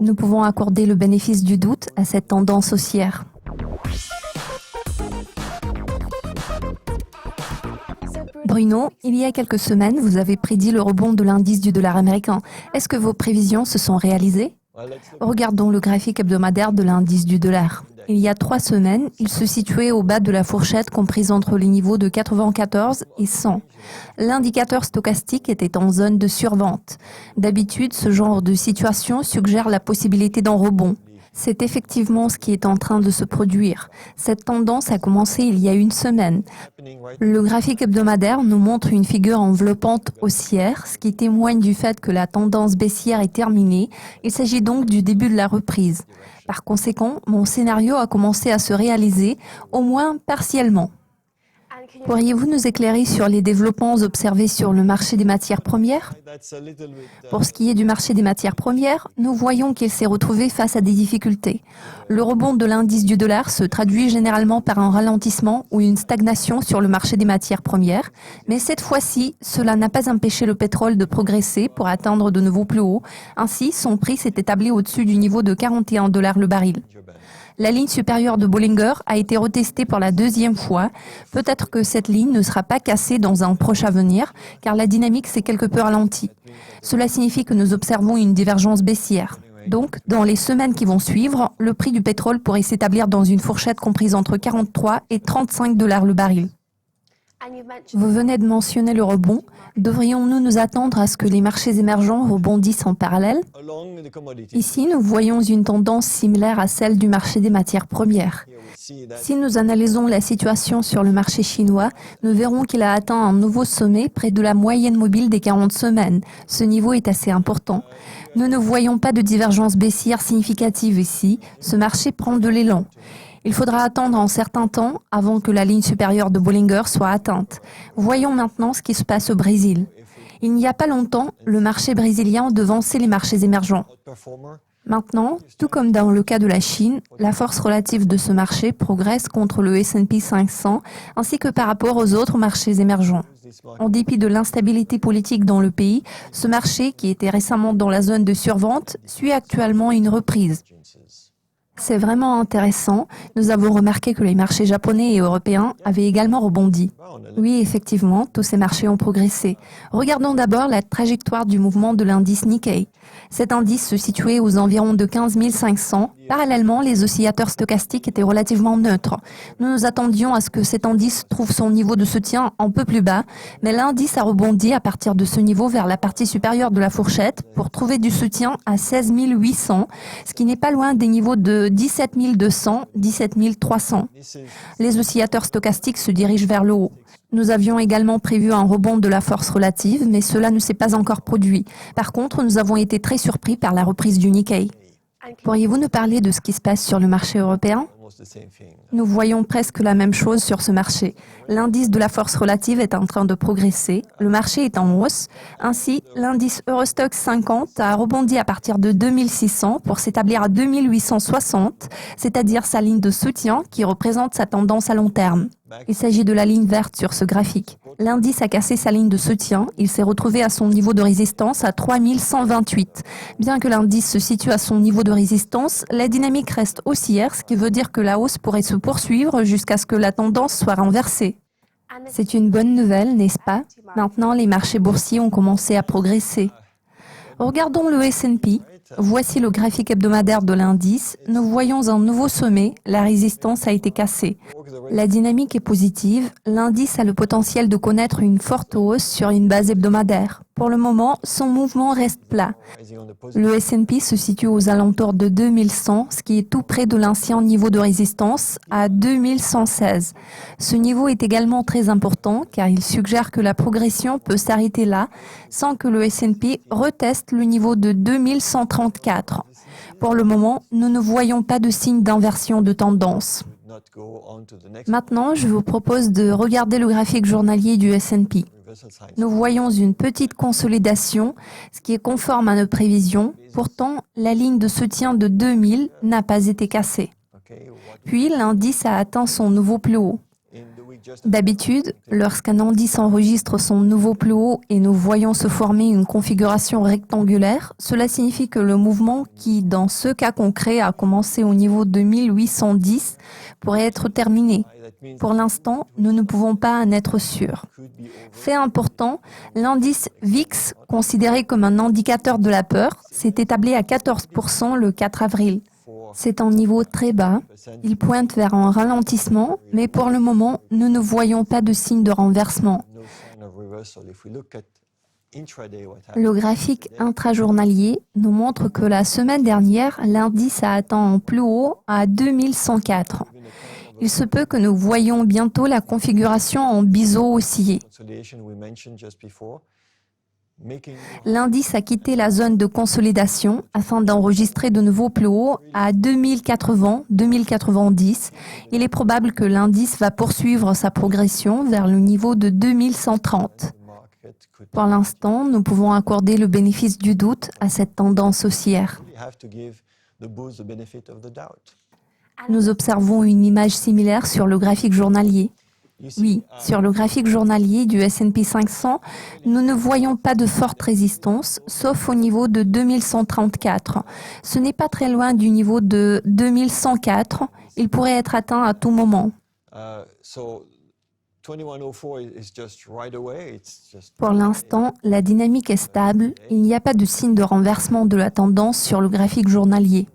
Nous pouvons accorder le bénéfice du doute à cette tendance haussière. Bruno, il y a quelques semaines, vous avez prédit le rebond de l'indice du dollar américain. Est-ce que vos prévisions se sont réalisées? Regardons le graphique hebdomadaire de l'indice du dollar. Il y a 3 semaines, il se situait au bas de la fourchette comprise entre les niveaux de 94 et 100. L'indicateur stochastique était en zone de survente. D'habitude, ce genre de situation suggère la possibilité d'un rebond. C'est effectivement ce qui est en train de se produire. Cette tendance a commencé il y a une semaine. Le graphique hebdomadaire nous montre une figure enveloppante haussière, ce qui témoigne du fait que la tendance baissière est terminée. Il s'agit donc du début de la reprise. Par conséquent, mon scénario a commencé à se réaliser, au moins partiellement. Pourriez-vous nous éclairer sur les développements observés sur le marché des matières premières? Pour ce qui est du marché des matières premières, nous voyons qu'il s'est retrouvé face à des difficultés. Le rebond de l'indice du dollar se traduit généralement par un ralentissement ou une stagnation sur le marché des matières premières, mais cette fois-ci, cela n'a pas empêché le pétrole de progresser pour atteindre de nouveaux plus hauts. Ainsi, son prix s'est établi au-dessus du niveau de 41 $ le baril. La ligne supérieure de Bollinger a été retestée pour la 2e fois. Peut-être que cette ligne ne sera pas cassée dans un proche avenir, car la dynamique s'est quelque peu ralentie. Cela signifie que nous observons une divergence baissière. Donc, dans les semaines qui vont suivre, le prix du pétrole pourrait s'établir dans une fourchette comprise entre 43 et 35 $ le baril. Vous venez de mentionner le rebond. Devrions-nous nous attendre à ce que les marchés émergents rebondissent en parallèle? Ici, nous voyons une tendance similaire à celle du marché des matières premières. Si nous analysons la situation sur le marché chinois, nous verrons qu'il a atteint un nouveau sommet près de la moyenne mobile des 40 semaines. Ce niveau est assez important. Nous ne voyons pas de divergence baissière significative ici. Ce marché prend de l'élan. Il faudra attendre un certain temps avant que la ligne supérieure de Bollinger soit atteinte. Voyons maintenant ce qui se passe au Brésil. Il n'y a pas longtemps, le marché brésilien devançait les marchés émergents. Maintenant, tout comme dans le cas de la Chine, la force relative de ce marché progresse contre le S&P 500 ainsi que par rapport aux autres marchés émergents. En dépit de l'instabilité politique dans le pays, ce marché, qui était récemment dans la zone de survente, suit actuellement une reprise. C'est vraiment intéressant. Nous avons remarqué que les marchés japonais et européens avaient également rebondi. Oui, effectivement, tous ces marchés ont progressé. Regardons d'abord la trajectoire du mouvement de l'indice Nikkei. Cet indice se situait aux environs de 15 500. Parallèlement, les oscillateurs stochastiques étaient relativement neutres. Nous nous attendions à ce que cet indice trouve son niveau de soutien un peu plus bas, mais l'indice a rebondi à partir de ce niveau vers la partie supérieure de la fourchette pour trouver du soutien à 16 800, ce qui n'est pas loin des niveaux de 17 200, 17 300. Les oscillateurs stochastiques se dirigent vers le haut. Nous avions également prévu un rebond de la force relative, mais cela ne s'est pas encore produit. Par contre, nous avons été très surpris par la reprise du Nikkei. Pourriez-vous nous parler de ce qui se passe sur le marché européen? Nous voyons presque la même chose sur ce marché. L'indice de la force relative est en train de progresser, le marché est en hausse. Ainsi, l'indice Eurostoxx 50 a rebondi à partir de 2600 pour s'établir à 2860, c'est-à-dire sa ligne de soutien qui représente sa tendance à long terme. Il s'agit de la ligne verte sur ce graphique. L'indice a cassé sa ligne de soutien, il s'est retrouvé à son niveau de résistance à 3128. Bien que l'indice se situe à son niveau de résistance, la dynamique reste haussière, ce qui veut dire que la hausse pourrait se poursuivre jusqu'à ce que la tendance soit renversée. C'est une bonne nouvelle, n'est-ce pas? Maintenant, les marchés boursiers ont commencé à progresser. Regardons le S&P. Voici le graphique hebdomadaire de l'indice. Nous voyons un nouveau sommet, la résistance a été cassée. La dynamique est positive, l'indice a le potentiel de connaître une forte hausse sur une base hebdomadaire. Pour le moment, son mouvement reste plat. Le S&P se situe aux alentours de 2100, ce qui est tout près de l'ancien niveau de résistance, à 2116. Ce niveau est également très important car il suggère que la progression peut s'arrêter là, sans que le S&P reteste le niveau de 2134. Pour le moment, nous ne voyons pas de signe d'inversion de tendance. Maintenant, je vous propose de regarder le graphique journalier du S&P. Nous voyons une petite consolidation, ce qui est conforme à nos prévisions. Pourtant, la ligne de soutien de 2000 n'a pas été cassée. Puis, l'indice a atteint son nouveau plus haut. D'habitude, lorsqu'un indice enregistre son nouveau plus haut et nous voyons se former une configuration rectangulaire, cela signifie que le mouvement qui, dans ce cas concret, a commencé au niveau de 1810, pourrait être terminé. Pour l'instant, nous ne pouvons pas en être sûrs. Fait important, l'indice VIX, considéré comme un indicateur de la peur, s'est établi à 14% le 4 avril. C'est un niveau très bas. Il pointe vers un ralentissement, mais pour le moment, nous ne voyons pas de signe de renversement. Le graphique intrajournalier nous montre que la semaine dernière, l'indice a atteint un plus haut à 2104. Il se peut que nous voyions bientôt la configuration en biseau osciller. L'indice a quitté la zone de consolidation afin d'enregistrer de nouveaux plus hauts à 2080-2090. Il est probable que l'indice va poursuivre sa progression vers le niveau de 2130. Pour l'instant, nous pouvons accorder le bénéfice du doute à cette tendance haussière. Nous observons une image similaire sur le graphique journalier. Oui, sur le graphique journalier du S&P 500, nous ne voyons pas de forte résistance, sauf au niveau de 2134. Ce n'est pas très loin du niveau de 2104. Il pourrait être atteint à tout moment. Pour l'instant, la dynamique est stable. Il n'y a pas de signe de renversement de la tendance sur le graphique journalier.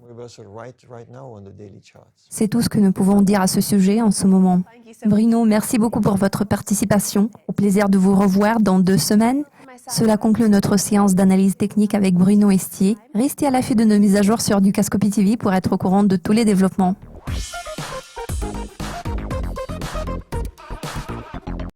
C'est tout ce que nous pouvons dire à ce sujet en ce moment. Bruno, merci beaucoup pour votre participation. Au plaisir de vous revoir dans 2 semaines. Cela conclut notre séance d'analyse technique avec Bruno Estier. Restez à l'affût de nos mises à jour sur Dukascopy TV pour être au courant de tous les développements.